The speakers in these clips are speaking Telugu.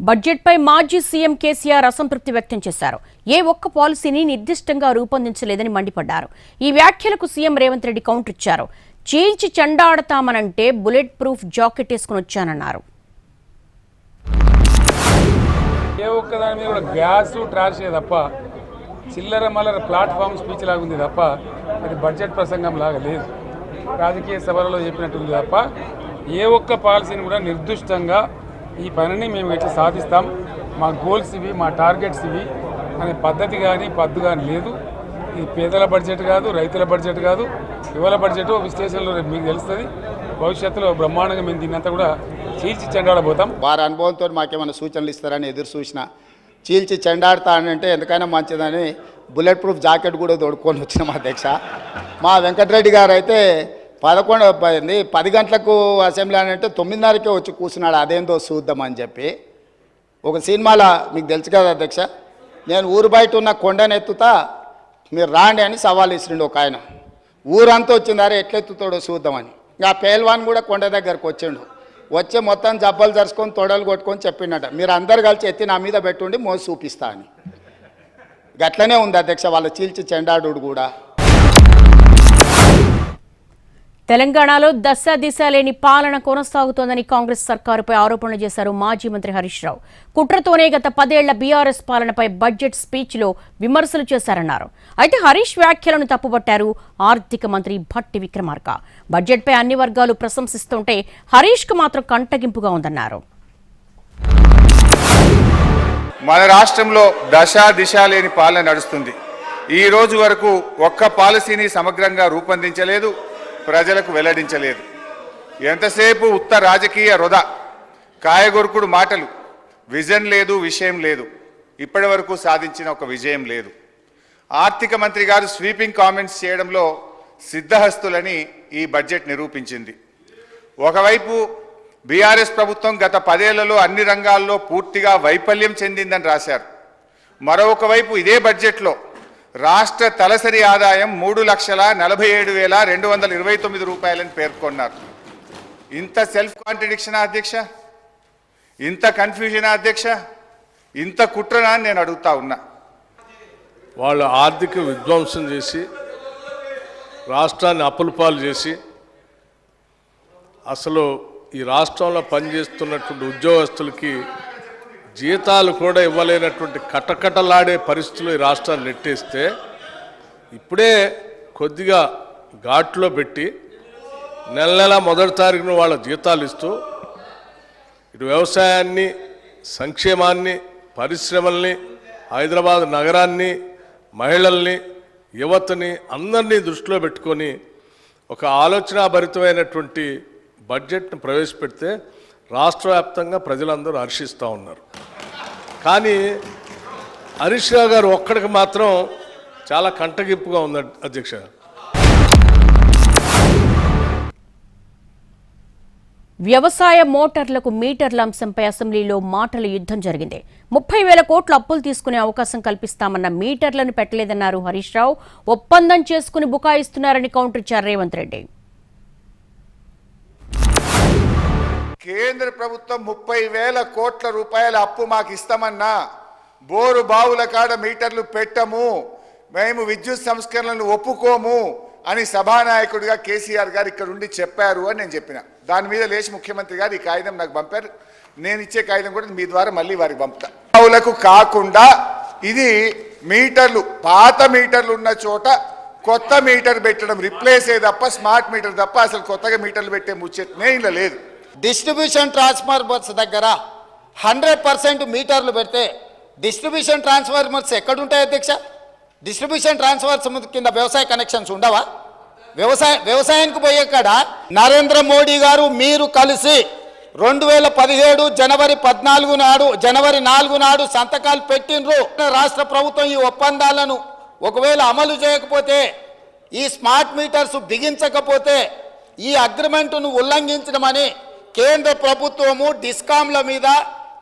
బడ్జెట్పై మాజీ సీఎం కేసీఆర్ అసంతృప్తి వ్యక్తం చేశారు. ఏ ఒక్క పాలసీని నిర్దిష్టంగా రూపొందించలేదని మండిపడ్డారు. ఈ వ్యాఖ్యలకు సీఎం రేవంత్ రెడ్డి కౌంటర్ ఇచ్చారు. చీల్చి చెండాడతామనంటే బుల్లెట్ ప్రూఫ్ జాకెట్ వేసుకుని వచ్చానన్నారు. ఏ ఒక్కదాని మీద కూడా గ్యాస్ ట్రాషే తప్ప చిల్లర మల్లర ప్లాట్ఫామ్ స్పీచ్ లాగా ఉంది తప్ప అది బడ్జెట్ ప్రసంగం లాగా లేదు. రాజకీయ సభలలో చెప్పినట్టుంది తప్ప ఏ ఒక్క పాలసీని కూడా నిర్దిష్టంగా ఈ పనిని మేము ఎట్లా సాధిస్తాం, మా గోల్స్ ఇవి, మా టార్గెట్స్ ఇవి అనే పద్ధతి కానీ పద్దు కానీ లేదు. ఇది పేదల బడ్జెట్ కాదు, రైతుల బడ్జెట్ కాదు, యువల బడ్జెట్. విశ్లేషణలో మీకు తెలుస్తుంది. భవిష్యత్తులో బ్రహ్మాండంగా మేము దీన్నంతా కూడా చీల్చి చెండాడబోతాం. వారి అనుభవంతో మాకేమైనా సూచనలు ఇస్తారని ఎదురు చూసిన చీల్చి చెండాడతా అంటే ఎందుకైనా మంచిదని బుల్లెట్ ప్రూఫ్ జాకెట్ కూడా తోడుకొని వచ్చిన మా అధ్యక్ష. మా వెంకటరెడ్డి గారు అయితే 10 గంటలకు అసెంబ్లీ అని అంటే 9:30కే వచ్చి కూర్చున్నాడు. అదేందో చూద్దామని చెప్పి ఒక సినిమాలో మీకు తెలుసు కదా అధ్యక్ష, నేను ఊరు బయట ఉన్న కొండను ఎత్తుతా మీరు రాండి అని సవాల్ ఇస్తుండే ఒక ఆయన. ఊరంతా వచ్చిందారే ఎట్లెత్తుతాడో చూద్దామని. ఇంకా పేల్వాన్ కూడా కొండ దగ్గరకు వచ్చిండు. వచ్చే మొత్తం జబ్బలు జరుచుకొని తొడలు కొట్టుకొని చెప్పిండట, మీరు అందరు కలిసి ఎత్తి నా మీద పెట్టుండి మోసి చూపిస్తా అని. గట్లనే ఉంది అధ్యక్ష వాళ్ళ చీల్చి చెండాడు కూడా. తెలంగాణలో దశ దిశ లేని పాలన కొనసాగుతోందని కాంగ్రెస్ సర్కారుపై ఆరోపణలు చేశారు మాజీ మంత్రి హరీష్ రావు. కుట్రతోనే గత 10 ఏళ్ల బీఆర్ఎస్ పాలనపై బడ్జెట్ స్పీచ్లో విమర్శలు చేశారన్నారు. అయితే హరీష్ వ్యాఖ్యలను తప్పుపట్టారు ఆర్థిక మంత్రి భట్టి విక్రమార్క. బడ్జెట్పై అన్ని వర్గాలు ప్రశంసిస్తుంటే హరీష్కు మాత్రం కంటగింపుగా ఉందన్నారు. మన రాష్ట్రంలో దశ దిశ లేని పాలన నడుస్తుంది. ఈ రోజు వరకు ఒక్క పాలసీని సమగ్రంగా రూపొందించలేదు, ప్రజలకు వెల్లడించలేదు. ఎంతసేపు ఉత్త రాజకీయ వృధా, కాయగొరుకుడు మాటలు, విజన్ లేదు, విషయం లేదు. ఇప్పటి వరకు సాధించిన ఒక విజయం లేదు. ఆర్థిక మంత్రి గారు స్వీపింగ్ కామెంట్స్ చేయడంలో సిద్ధహస్తులని ఈ బడ్జెట్ నిరూపించింది. ఒకవైపు బీఆర్ఎస్ ప్రభుత్వం గత 10 ఏళ్లలో అన్ని రంగాల్లో పూర్తిగా వైఫల్యం చెందిందని రాశారు. మరొక వైపు ఇదే బడ్జెట్లో రాష్ట్ర తలసరి ఆదాయం 3,47,229 రూపాయలని పేర్కొన్నారు. ఇంత సెల్ఫ్ కాంట్రడిక్షనా అధ్యక్ష? ఇంత కన్ఫ్యూజనా అధ్యక్ష? ఇంత కుట్రనా అని నేను అడుగుతా ఉన్నా. వాళ్ళు ఆర్థిక విధ్వంసం చేసి రాష్ట్రాన్ని అప్పులపాలు చేసి అసలు ఈ రాష్ట్రంలో పనిచేస్తున్నటువంటి ఉద్యోగస్తులకి జీతాలు కూడా ఇవ్వలేనటువంటి కటకటలాడే పరిస్థితులు ఈ రాష్ట్రాన్ని నెట్టేస్తే ఇప్పుడే కొద్దిగా ఘాట్లో పెట్టి నెల మొదటి తారీఖున వాళ్ళ జీతాలు ఇస్తూ ఇటు వ్యవసాయాన్ని, సంక్షేమాన్ని, పరిశ్రమల్ని, హైదరాబాద్ నగరాన్ని, మహిళల్ని, యువతని అందరినీ దృష్టిలో పెట్టుకొని ఒక ఆలోచనాభరితమైనటువంటి బడ్జెట్ను ప్రవేశపెడితే రాష్ట్ర వ్యాప్తంగా ప్రజలందరూ హర్షిస్తూ ఉన్నారు. కానీ హరీష్ రావు గారు ఒక్కడికి మాత్రం చాలా కంటగింపుగా ఉంది అధ్యక్ష. వ్యవసాయ మోటార్లకు మీటర్ల అంశంపై అసెంబ్లీలో మాటల యుద్ధం జరిగింది. 30,000 కోట్ల అప్పులు తీసుకునే అవకాశం కల్పిస్తామన్న మీటర్లను పెట్టలేదన్నారు హరీష్ రావు. ఒప్పందం చేసుకుని బుకాయిస్తున్నారని కౌంటర్ ఇచ్చారు రేవంత్ రెడ్డి. కేంద్ర ప్రభుత్వం 30,000 కోట్ల రూపాయల అప్పు మాకు ఇస్తామన్నా బోరు బావుల కాడ మీటర్లు పెట్టము, మేము విద్యుత్ సంస్కరణలను ఒప్పుకోము అని సభానాయకుడిగా కేసీఆర్ గారు ఇక్కడ ఉండి చెప్పారు అని నేను చెప్పిన. దాని మీద లేచి ముఖ్యమంత్రి గారు ఈ కాగితం నాకు పంపారు. నేను ఇచ్చే కాగితం కూడా మీ ద్వారా మళ్ళీ వారికి పంపుతా. బావులకు కాకుండా ఇది మీటర్లు, పాత మీటర్లు ఉన్న చోట కొత్త మీటర్ పెట్టడం, రిప్లేస్ తప్ప స్మార్ట్ మీటర్ తప్ప అసలు కొత్తగా మీటర్లు పెట్టే ముచ్చటనే ఇలా లేదు. డిస్ట్రిబ్యూషన్ ట్రాన్స్ఫార్మర్స్ దగ్గర 100% మీటర్లు పెడితే డిస్ట్రిబ్యూషన్ ట్రాన్స్ఫార్మర్స్ ఎక్కడుంటాయి అధ్యక్ష? డిస్ట్రిబ్యూషన్ ట్రాన్స్ఫార్మర్స్ కింద వ్యవసాయ కనెక్షన్స్ ఉండవా? వ్యవసాయానికి పోయే కాడ నరేంద్ర మోడీ గారు మీరు కలిసి 2017 జనవరి 4 నాడు సంతకాలు పెట్టినరు. రాష్ట్ర ప్రభుత్వం ఈ ఒప్పందాలను ఒకవేళ అమలు చేయకపోతే, ఈ స్మార్ట్ మీటర్స్ బిగించకపోతే ఈ అగ్రిమెంటును ఉల్లంఘించడమని కేంద్ర ప్రభుత్వము డిస్కాంల మీద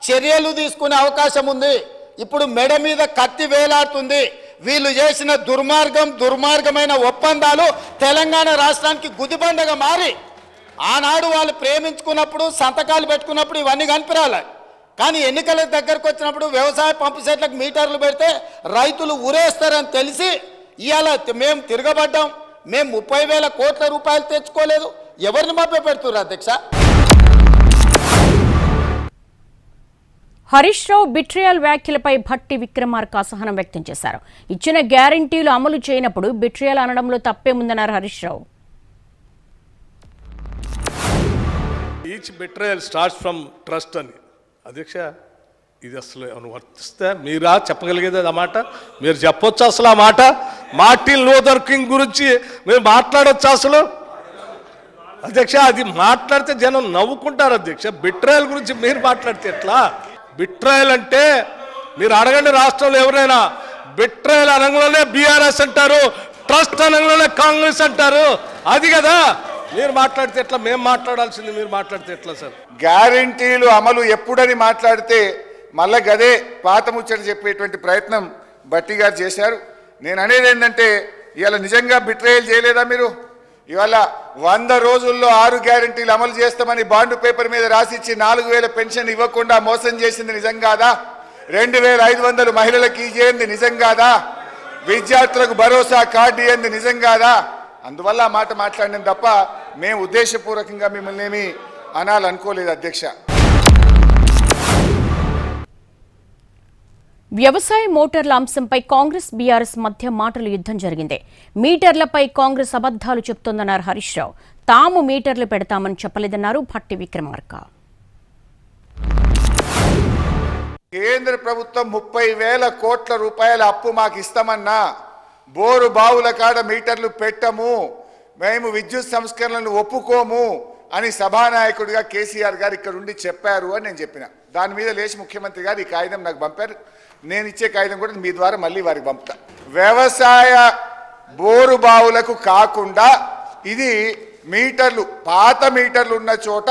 చర్యలు తీసుకునే అవకాశం ఉంది. ఇప్పుడు మెడ మీద కత్తి వేలాడుతుంది. వీళ్ళు చేసిన దుర్మార్గమైన ఒప్పందాలు తెలంగాణ రాష్ట్రానికి గుదిబండగా మారి ఆనాడు వాళ్ళు ప్రేమించుకున్నప్పుడు సంతకాలు పెట్టుకున్నప్పుడు ఇవన్నీ కనిపిరాలి. కానీ ఎన్నికల దగ్గరకు వచ్చినప్పుడు వ్యవసాయ పంపు సెట్లకు మీటర్లు పెడితే రైతులు ఊరేస్తారని తెలిసి ఇవాళ మేము తిరగబడ్డాం. మేము 30,000 కోట్ల రూపాయలు తెచ్చుకోలేదు. ఎవరిని మభ్య పెడుతున్నారు అధ్యక్ష? హరీష్ రావు బిట్రియల్ వ్యాఖ్యలపై భట్టి విక్రమార్క అసహనం వ్యక్తం చేశారు. ఇచ్చిన గ్యారంటీలు అమలు చేయనప్పుడు బిట్రియల్ అనడంలో తప్పేముందన్నారు Harish Rao. Each betrayal starts from trust అని. అధ్యక్ష, ఇది అసలు వర్తిస్తే మీరా చెప్పగలిగేది ఆ మాట? మీరు చెప్పొచ్చు అసలు ఆ మాట? మార్టిన్ లూథర్ కింగ్ గురించి మీరు మాట్లాడొచ్చు అసలు? అధ్యక్ష, అది మాట్లాడితే జనం నవ్వుకుంటారు అధ్యక్ష. బిట్రయల్ గురించి మీరు మాట్లాడితే ఎట్లా? బిట్రయల్ అంటే మీరు అడగండి రాష్ట్రంలో ఎవరైనా. బిట్రయల్ అనగానే బీఆర్ఎస్ అంటారు, ట్రస్ట్ అనగానే కాంగ్రెస్ అంటారు. అది కదా మీరు మాట్లాడితే ఎట్లా? మేము మాట్లాడాల్సింది మీరు మాట్లాడితే ఎట్లా సార్? గ్యారంటీలు అమలు ఎప్పుడని మాట్లాడితే మళ్ళా గదే పాత ముచ్చట చెప్పేటువంటి ప్రయత్నం భట్టి గారు చేశారు. నేను అనేది ఏంటంటే ఇవాళ నిజంగా బిట్రేయల్ చేయలేదా మీరు? ఇవాళ 100 రోజుల్లో 6 గ్యారంటీలు అమలు చేస్తామని బాండ్ పేపర్ మీద రాసిచ్చి 4,000 పెన్షన్ ఇవ్వకుండా మోసం చేసింది నిజం కాదా? 2,500 మహిళలకు ఇచ్చేది నిజం కాదా? విద్యార్థులకు భరోసా కార్డు ఇయ్యింది నిజం కాదా? అందువల్ల ఆ మాట మాట్లాడినాం తప్ప మేము ఉద్దేశపూర్వకంగా మిమ్మల్ని ఏమి అనాలనుకోలేదు అధ్యక్ష. వ్యవసాయ మోటార్ల అంశంపై కాంగ్రెస్ బీఆర్ఎస్ మధ్య మాటల యుద్ధం జరిగింది. మీటర్లపై కాంగ్రెస్ అబద్దాలు చెప్తోందన్నారు హరీష్ రావు. తాము మీటర్లు పెడతామని చెప్పలేదన్నారు భట్టి విక్రమార్క. కేంద్ర ప్రభుత్వం 30,000 కోట్ల రూపాయల అప్పు మాకు ఇస్తామన్నా బోరు బావుల కాడ మీటర్లు పెట్టము, మేము విద్యుత్ సంస్కరణలను ఒప్పుకోము అని సభానాయకుడిగా కేసీఆర్ గారు ఇక్కడ ఉండి చెప్పారు అని నేను చెప్పిన. దాని మీద లేచి ముఖ్యమంత్రి గారు ఈ కాగితం నాకు పంపారు. నేను ఇచ్చే కాగితం కూడా మీ ద్వారా మళ్ళీ వారికి పంపుతా. వ్యవసాయ బోరు బావులకు కాకుండా ఇది మీటర్లు, పాత మీటర్లు ఉన్న చోట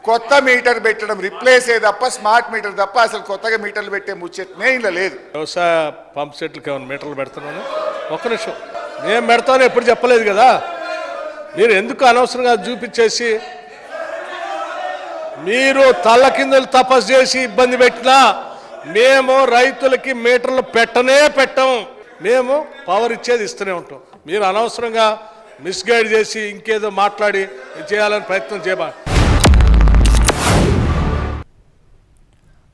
కొత్త మీటర్ పెట్టడం, రిప్లేస్ తప్ప స్మార్ట్ మీటర్ తప్ప అసలు కొత్తగా మీటర్లు పెట్టే ముచ్చటనే ఇలా లేదు. వ్యవసాయ పంప్ సెట్లకి ఏమైనా మీటర్లు పెడుతున్నాను? ఒక్క నిమిషం, నేను పెడతాను ఎప్పుడు చెప్పలేదు కదా. మీరు ఎందుకు అనవసరంగా చూపించేసి మీరు తల్ల కిందలు తపస్సు చేసి ఇబ్బంది పెట్టినా మేము రైతులకి మీటర్లు పెట్టం. మేము పవర్ ఇచ్చేది ఇస్తూనే ఉంటాం. మీరు అనవసరంగా మిస్గైడ్ చేసి ఇంకేదో మాట్లాడి చేయాలని ప్రయత్నం చేయబా.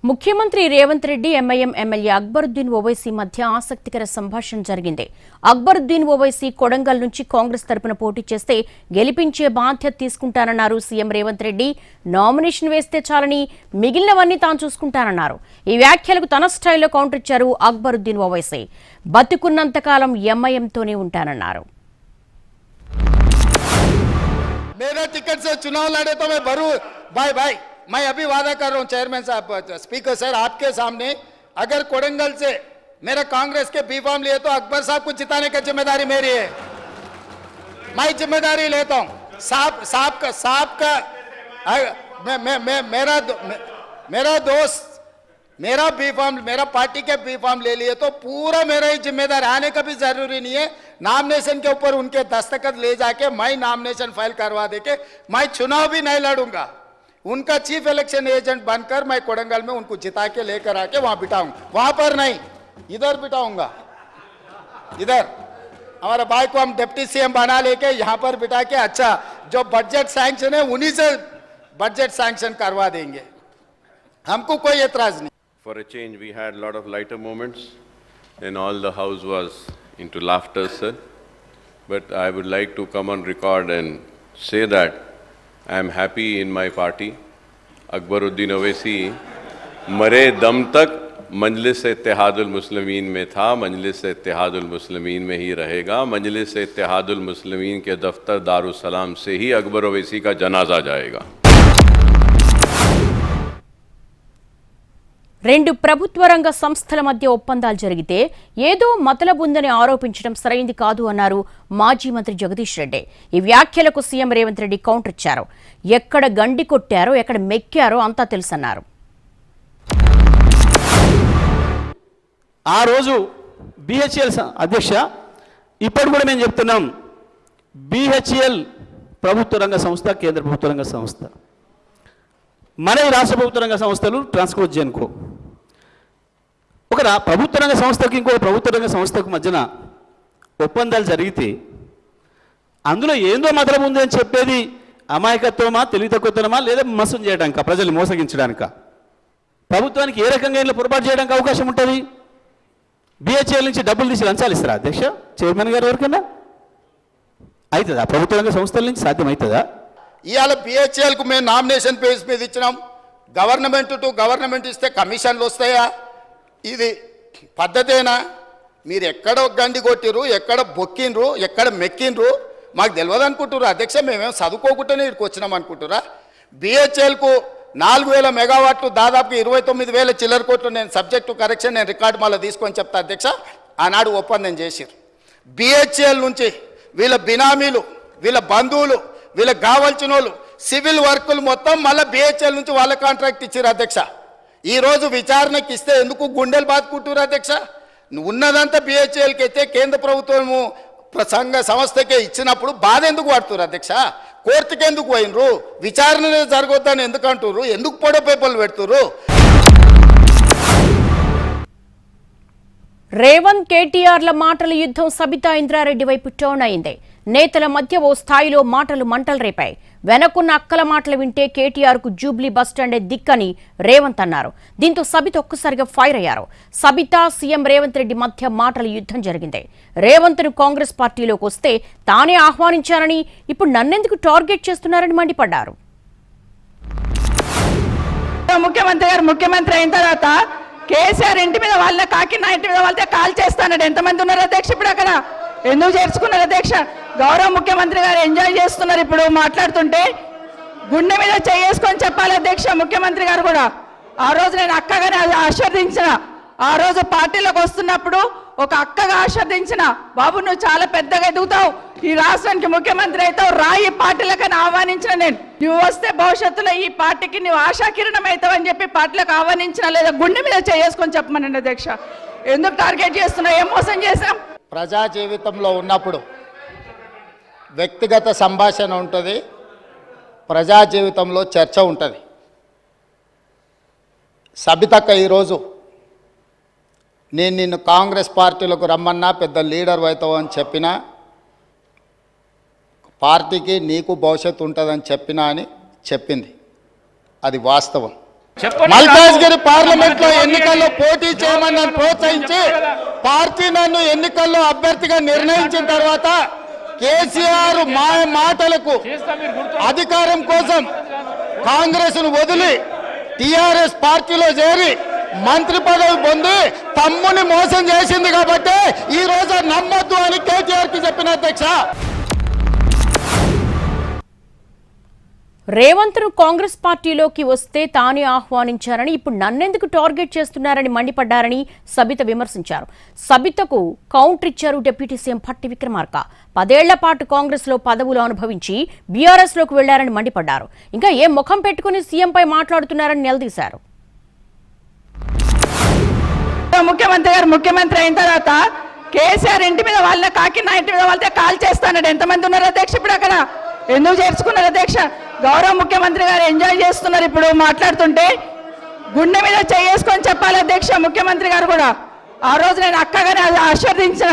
ముఖ్యమంత్రి రేవంత్ రెడ్డి ఎంఐఎం ఎమ్మెల్యే అక్బరుద్దీన్ ఓవైసీ మధ్య ఆసక్తికర సంభాషణ జరిగింది. అక్బరుద్దీన్ ఓవైసీ కొడంగల్ నుంచి కాంగ్రెస్ తరపున పోటీ చేస్తే గెలిపించే బాధ్యత తీసుకుంటానన్నారు సీఎం రేవంత్ రెడ్డి. నామినేషన్ వేస్తే చాలని మిగిలినవన్నీ తాను చూసుకుంటానన్నారు. ఈ వ్యాఖ్యలకు తన స్టైల్లో కౌంటర్ ఇచ్చారు అక్బరుద్దీన్ ఓవైసీ. బతుకున్నంతకాలం ఎంఐఎంతోనే ఉంటానన్నారు. मैं अभी वादा कर रहा हूं चेयरमैन साहब, स्पीकर सर, आपके सामने अगर कोडंगल से मेरा कांग्रेस के बी फॉर्म लिए तो अकबर साहब को जिताने की जिम्मेदारी मेरी है. मैं जिम्मेदारी लेता हूं. साहब का मेरा दोस्त मेरा बी फॉर्म, मेरा पार्टी के बी फॉर्म ले लिए तो पूरा मेरा ही जिम्मेदार. आने का भी जरूरी नहीं है. नामिनेशन के ऊपर उनके दस्तखत ले जाके मैं नामिनेशन फाइल करवा देके मैं चुनाव भी नहीं लड़ूंगा. उनका चीफ इलेक्शन एजेंट बनकर मैं कोडंगल में उनको जिता के लेकर आके वहां बिठाऊंगा. वहां पर नहीं, इधर बिठाऊंगा. इधर हमारे भाई को हम डिप्टी सीएम बना लेके यहां पर बिठा के अच्छा जो बजट सैंक्शन है उन्हीं से बजट सैंक्शन करवा देंगे. हमको कोई एतराज नहीं. For a change, we had a lot of lighter moments, and all the house was into laughter, sir. But I would like to come on record and say that I am happy in my party. Akbaruddin Owaisi मरे दम तक मजलिस-ए-इत्तेहादुल मुस्लिमीन में था, मजलिस-ए-इत्तेहादुल मुस्लिमीन में ही रहेगा. मजलिस-ए-इत्तेहादुल मुस्लिमीन के दफ्तर दारुस्सलाम से ही अकबर ओवैसी का जनाजा जाएगा. రెండు ప్రభుత్వ రంగ సంస్థల మధ్య ఒప్పందాలు జరిగితే ఏదో మతలబుందని ఆరోపించడం సరైంది కాదు అన్నారు మాజీ మంత్రి జగదీష్ రెడ్డి. ఈ వ్యాఖ్యలకు సీఎం రేవంత్ రెడ్డి కౌంటర్ ఇచ్చారు. ఎక్కడ గండి కొట్టారో ఎక్కడ మెక్కారో అంతా తెలుసన్నారు. ఆ రోజు బిహెచ్ఎల్ అధ్యక్ష, ఇప్పుడు కూడా మేము చెప్తున్నాం, బిహెచ్ఎల్ ప్రభుత్వ రంగ సంస్థ, కేంద్ర ప్రభుత్వ రంగ సంస్థ. మన ఈ రాష్ట్ర ప్రభుత్వ రంగ సంస్థలు ట్రాన్స్కోట్ జెన్కో ఒక ప్రభుత్వ రంగ సంస్థకి ఇంకో ప్రభుత్వ రంగ సంస్థకు మధ్యన ఒప్పందాలు జరిగితే అందులో ఏందో మతలబు ఉంది అని చెప్పేది అమాయకత్వమా, తెలివి తక్కువతనమా, లేదా మోసం చేయడానిక, ప్రజల్ని మోసగించడానిక? ప్రభుత్వానికి ఏ రకంగా ఇలా పొరపాటు చేయడానికి అవకాశం ఉంటుంది? బిహెచ్ఎల్ నుంచి డబ్బులు తీసి లంచాలు ఇస్తారా అధ్యక్ష, చైర్మన్ గారు ఎవరికన్నా? అవుతుందా? ప్రభుత్వ రంగ సంస్థల నుంచి సాధ్యమవుతుందా? ఇవాళ బిహెచ్ఎల్కు మేము నామినేషన్ పేజ్ మీద ఇచ్చినాం. గవర్నమెంట్ టు గవర్నమెంట్ ఇస్తే కమిషన్లు వస్తాయా? ఇది పద్ధతేనా? మీరు ఎక్కడ గండి కొట్టిరు, ఎక్కడ బొక్కిండ్రు, ఎక్కడ మెక్కిండ్రు మాకు తెలియదు అనుకుంటున్నారు అధ్యక్ష. మేమేం చదువుకోకుండానే ఇక్కడికి వచ్చినాం అనుకుంటురా? బిహెచ్ఎల్కు 4000 మెగావాట్లు దాదాపు 29,000 చిల్లర కోట్లు. నేను సబ్జెక్టు కరెక్షన్ నేను రికార్డు మళ్ళీ తీసుకొని చెప్తా అధ్యక్ష. ఆనాడు ఒప్పందం చేసిరు. బిహెచ్ఎల్ నుంచి వీళ్ళ బినామీలు, వీళ్ళ బంధువులు, వీళ్ళకి కావాల్సిన వాళ్ళు సివిల్ వర్కులు మొత్తం మళ్ళీ బిహెచ్ఎల్ నుంచి వాళ్ళ కాంట్రాక్ట్ ఇచ్చారు అధ్యక్ష. ఈరోజు విచారణకి ఇస్తే ఎందుకు గుండెలు బాదుకుంటారు అధ్యక్ష? ఉన్నదంతా బిహెచ్ఎల్కి అయితే కేంద్ర ప్రభుత్వము సంఘ సంస్థకే ఇచ్చినప్పుడు బాధ ఎందుకు పడుతున్నారు అధ్యక్ష? కోర్టుకి ఎందుకు పోయినరు? విచారణ జరగొద్దని ఎందుకు అంటున్నారు? ఎందుకు పొడ పేపర్లు పెడుతున్నారు? రేవంత్ కేటీఆర్ల మాటల యుద్ధం సబితా ఇంద్రారెడ్డి వైపు టర్న్ అయింది. నేతల మధ్య ఓ స్థాయిలో మాటలు మంటలు రేపాయి. వెనకున్న అక్కల మాటలు వింటే కేటీఆర్కు జూబ్లీ బస్టాండే దిక్కని రేవంత్ అన్నారు. దీంతో సబిత ఒక్కసారిగా ఫైర్ అయ్యారు. సబిత, సీఎం రేవంత్ రెడ్డి మధ్య మాటల యుద్ధం జరిగింది. రేవంత్ను కాంగ్రెస్ పార్టీలోకి వస్తే తానే ఆహ్వానించారని, ఇప్పుడు నన్నెందుకు టార్గెట్ చేస్తున్నారని మండిపడ్డారు. ముఖ్యమంత్రి గారు ముఖ్యమంత్రి అయిన తర్వాత కేసీఆర్ ఇంటి మీద వాళ్ళ కాకినా ఇంటి మీద వాళ్ళతో కాల్ చేస్తానడు. ఎంతమంది ఉన్నారు అధ్యక్ష? ఇప్పుడు అక్కడ ఎందుకు చేర్చుకున్నారు అధ్యక్ష? గౌరవ ముఖ్యమంత్రి గారు ఎంజాయ్ చేస్తున్నారు. ఇప్పుడు మాట్లాడుతుంటే గుండె మీద చేసుకొని చెప్పాలి అధ్యక్ష. ముఖ్యమంత్రి గారు కూడా ఆ రోజు నేను అక్కగానే ఆశీర్వదించిన, ఆ రోజు పార్టీలోకి వస్తున్నప్పుడు ఒక అక్కగా ఆశీర్వదించిన, బాబు నువ్వు చాలా పెద్దగా ఎదుగుతావు, ఈ రాష్ట్రానికి ముఖ్యమంత్రి అవుతావు, రాయి పార్టీలకని ఆహ్వానించిన నేను. నువ్వు వస్తే భవిష్యత్తులో ఈ పార్టీకి నువ్వు ఆశాకిరణం అవుతావు అని చెప్పి పార్టీలకు ఆహ్వానించిన, లేదా గుండె మీద చేసుకొని చెప్పమనండి అధ్యక్ష. ఎందుకు టార్గెట్ చేస్తున్నావు? ఏం మోసం చేశాం? ప్రజా జీవితంలో ఉన్నప్పుడు వ్యక్తిగత సంభాషణ ఉంటుంది, ప్రజా జీవితంలో చర్చ ఉంటుంది. సబితక్క ఈరోజు నేను నిన్ను కాంగ్రెస్ పార్టీలకు రమ్మన్నా, పెద్ద లీడర్ అవుతావు అని చెప్పినా, పార్టీకి నీకు భవిష్యత్తు ఉంటుందని చెప్పినా అని చెప్పింది. అది వాస్తవం. మల్కాజ్గిరి పార్లమెంట్లో ఎన్నికల్లో పోటీ చేయమని నన్ను ప్రోత్సహించి పార్టీ నన్ను ఎన్నికల్లో అభ్యర్థిగా నిర్ణయించిన తర్వాత కేసీఆర్ మాటలకు అధికారం కోసం కాంగ్రెస్ను వదిలి టీఆర్ఎస్ పార్టీలో చేరి మంత్రి పదవి పొంది తమ్ముని మోసం చేసింది కాబట్టి ఈ రోజు నమ్మొద్దు అని కేటీఆర్కి చెప్పిన అధ్యక్ష. రేవంత్ను కాంగ్రెస్ పార్టీలోకి వస్తే తానే ఆహ్వానించారని, ఇప్పుడు నన్నెందుకు టార్గెట్ చేస్తున్నారని మండిపడ్డారని సబిత విమర్శించారు. సబితకు కౌంటర్ ఇచ్చారు డిప్యూటీ సీఎం భట్టి విక్రమార్క. 10 ఏళ్ల పాటు కాంగ్రెస్లో పదవులు అనుభవించి బీఆర్ఎస్లోకి వెళ్లారని మండిపడ్డారు. ఇంకా ఏం ముఖం పెట్టుకుని సీఎంపై మాట్లాడుతున్నారని నిలదీశారు. ముఖ్యమంత్రి గారు ముఖ్యమంత్రి అయిన తర్వాత కేసీఆర్ ఇంటి మీద వాళ్ళ కాకినా ఇంటి మీద వాళ్ళతో కాల్ చేస్తానడు. ఎంతమంది ఉన్నారు అధ్యక్ష? ఇప్పుడు అక్కడ ఎందుకు చేర్చుకున్నారు అధ్యక్ష? గౌరవ ముఖ్యమంత్రి గారు ఎంజాయ్ చేస్తున్నారు. ఇప్పుడు మాట్లాడుతుంటే గుండె మీద చేసుకొని చెప్పాలి అధ్యక్ష. ముఖ్యమంత్రి గారు కూడా ఆ రోజు నేను అక్కగానే ఆశీర్వదించిన,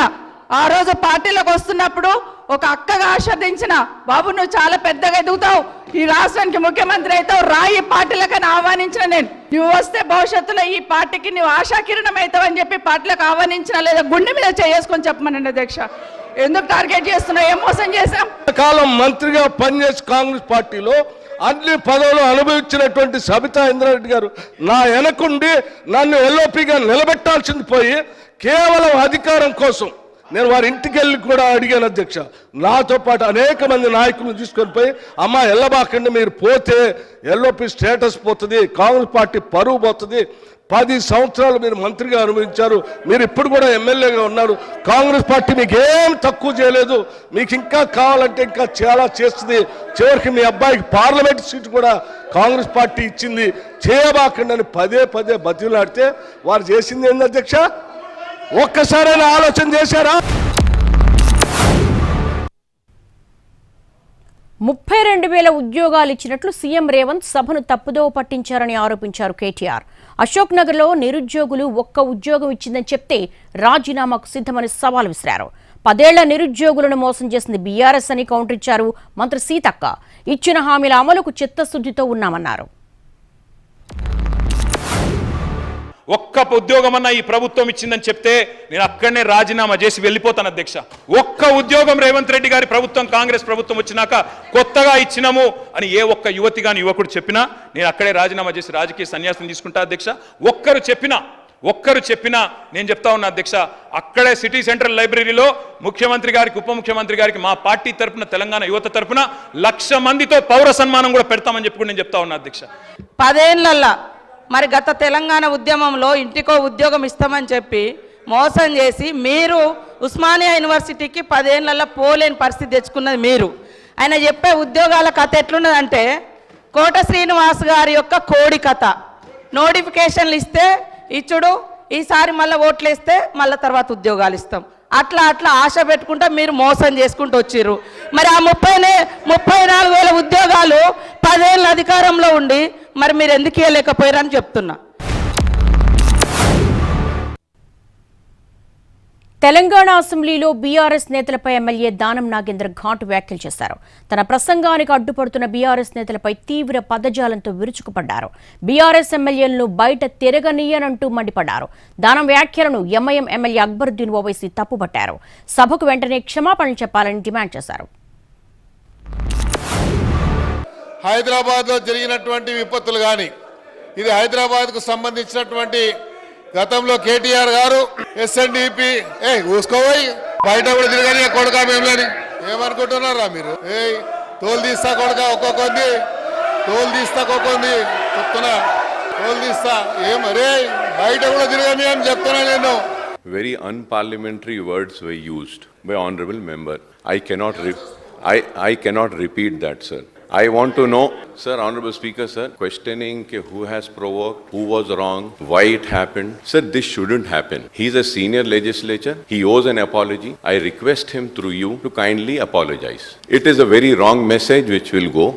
ఆ రోజు పార్టీలోకి వస్తున్నప్పుడు ఒక అక్కగా ఆశీర్వదించిన, బాబు నువ్వు చాలా పెద్దగా ఎదుగుతావు, ఈ రాష్ట్రానికి ముఖ్యమంత్రి అవుతావు, రాయి పార్టీలకని ఆహ్వానించిన నేను. నువ్వు వస్తే భవిష్యత్తులో ఈ పార్టీకి నువ్వు ఆశాకిరణం అవుతావు అని చెప్పి పార్టీలకు ఆహ్వానించిన, లేదా గుండె మీద చేసుకొని చెప్పమనండి అధ్యక్ష. ఎందుకు టార్గెట్ చేస్తున్నావు? ఏం మోసం చేశాం? కాలం మంత్రిగా పనిచేసి కాంగ్రెస్ పార్టీలో అన్ని పదవులు అనుభవించినటువంటి సబితా ఇంద్రారెడ్డి గారు నా వెనకుండి నన్ను ఎల్ఓపిగా నిలబెట్టాల్సింది పోయి కేవలం అధికారం కోసం నేను వారి ఇంటికి వెళ్ళి కూడా అడిగాను అధ్యక్ష. నాతో పాటు అనేక మంది నాయకులను తీసుకొని పోయి, అమ్మ ఎల్లబాకండి, మీరు పోతే ఎల్ఓపి స్టేటస్ పోతుంది, కాంగ్రెస్ పార్టీ పరువు పోతుంది, 10 సంవత్సరాలు మీరు మంత్రిగా అనుభవించారు, మీరు ఇప్పుడు కూడా ఎమ్మెల్యేగా ఉన్నారు, కాంగ్రెస్ పార్టీ మీకు ఏం తక్కువ చేయలేదు, మీకు ఇంకా కావాలంటే ఇంకా చాలా చేస్తుంది, చివరికి మీ అబ్బాయికి పార్లమెంట్ సీటు కూడా కాంగ్రెస్ పార్టీ ఇచ్చింది, చేయబాకండి అని పదే బతిలాడితే వారు చేసింది ఏంది అధ్యక్ష? ఒక్కసారైనా ఆలోచన చేశారా? 32,000 ఉద్యోగాలు ఇచ్చినట్లు సీఎం రేవంత్ సభను తప్పుదోవ పట్టించారని ఆరోపించారు కేటీఆర్. అశోక్ నగర్లో నిరుద్యోగులు ఒక్క ఉద్యోగం ఇచ్చిందని చెప్తే రాజీనామాకు సిద్ధమని సవాల్ విసిరారు. 10 ఏళ్ల నిరుద్యోగులను మోసం చేసింది బీఆర్ఎస్ అని కౌంటర్ ఇచ్చారు మంత్రి సీతక్క. ఇచ్చిన హామీల అమలుకు చిత్తశుద్ధితో ఉన్నామన్నారు. ఒక్క ఉద్యోగమన్నా ఈ ప్రభుత్వం ఇచ్చిందని చెప్తే నేను అక్కడనే రాజీనామా చేసి వెళ్ళిపోతాను అధ్యక్ష. ఒక్క ఉద్యోగం రేవంత్ రెడ్డి గారి ప్రభుత్వం కాంగ్రెస్ ప్రభుత్వం వచ్చినాక కొత్తగా ఇచ్చినాము అని ఏ ఒక్క యువతి గాని యువకుడు చెప్పినా నేను అక్కడే రాజీనామా చేసి రాజకీయ సన్యాసం తీసుకుంటా అధ్యక్ష. ఒక్కరు చెప్పినా నేను చెప్తా ఉన్నా అధ్యక్ష. అక్కడే సిటీ సెంట్రల్ లైబ్రరీలో ముఖ్యమంత్రి గారికి ఉప ముఖ్యమంత్రి గారికి మా పార్టీ తరపున తెలంగాణ యువత తరపున 1,00,000 మందితో పౌర సన్మానం కూడా పెడతామని చెప్పి నేను చెప్తా ఉన్నా అధ్యక్ష. 10 ఏళ్లల్లా మరి గత తెలంగాణ ఉద్యమంలో ఇంటికో ఉద్యోగం ఇస్తామని చెప్పి మోసం చేసి మీరు ఉస్మానియా యూనివర్సిటీకి 10 ఏళ్లలో పోలేని పరిస్థితి తెచ్చుకున్నది మీరు. ఆయన చెప్పే ఉద్యోగాల కథ ఎట్లున్నదంటే కోట శ్రీనివాస్ గారి యొక్క కోడి కథ. నోటిఫికేషన్లు ఇస్తే ఇచ్చుడు, ఈసారి మళ్ళీ ఓట్లు వేస్తే మళ్ళీ తర్వాత ఉద్యోగాలు ఇస్తాం, అట్లా ఆశ పెట్టుకుంటా మీరు మోసం చేసుకుంటూ వచ్చిర్రు. మరి ఆ 34,000 ఉద్యోగాలు 10 ఏళ్ళ అధికారంలో ఉండి మరి మీరు ఎందుకు ఇవ్వలేకపోయారని చెప్తున్నా. తెలంగాణ అసెంబ్లీలో బీఆర్ఎస్ నేతలపై ఎమ్మెల్యే దానం నాగేంద్ర ఘాటు వ్యాఖ్యలు చేశారు. తన ప్రసంగానికి అడ్డుపడుతున్న బీఆర్ఎస్ నేతలపై తీవ్ర పదజాలంతో విరుచుకుపడ్డారు. బీఆర్ఎస్ ఎమ్మెల్యేలను బయట తిరగనీయనంటూ మండిపడ్డారు. దానం వ్యాఖ్యలను ఎంఐఎం ఎమ్మెల్యే అక్బరుద్దీన్ ఓవైసీ తప్పుపట్టారు. సభకు వెంటనే క్షమాపణలు చెప్పాలని డిమాండ్ చేశారు. హైదరాబాద్లో జరిగినటువంటి విపత్తులు కానీ, ఇది హైదరాబాద్కు సంబంధించినటువంటి గతంలో కేటీఆర్ గారు ఎస్ఎన్డిపి ఊసుకోపోయి బయట కూడా తిరగని కొడుక మేములని ఏమనుకుంటున్నారా మీరు? తోలు తీస్తా కొడుక ఒక్కొక్కంది తోలు తీస్తా ఒక్కొక్కంది చెప్తున్నా, తోలు తీస్తా ఏమరే బయట కూడా తిరగని అని చెప్తున్నా నేను. Very unparliamentary words were used by honorable member. I cannot repeat that, sir. I want to know, sir, honorable speaker, sir, questioning who has provoked, who was wrong, why it happened. Sir, this shouldn't happen. He's a senior legislator. He owes an apology. I request him through you to kindly apologize. It is a very wrong message which will go.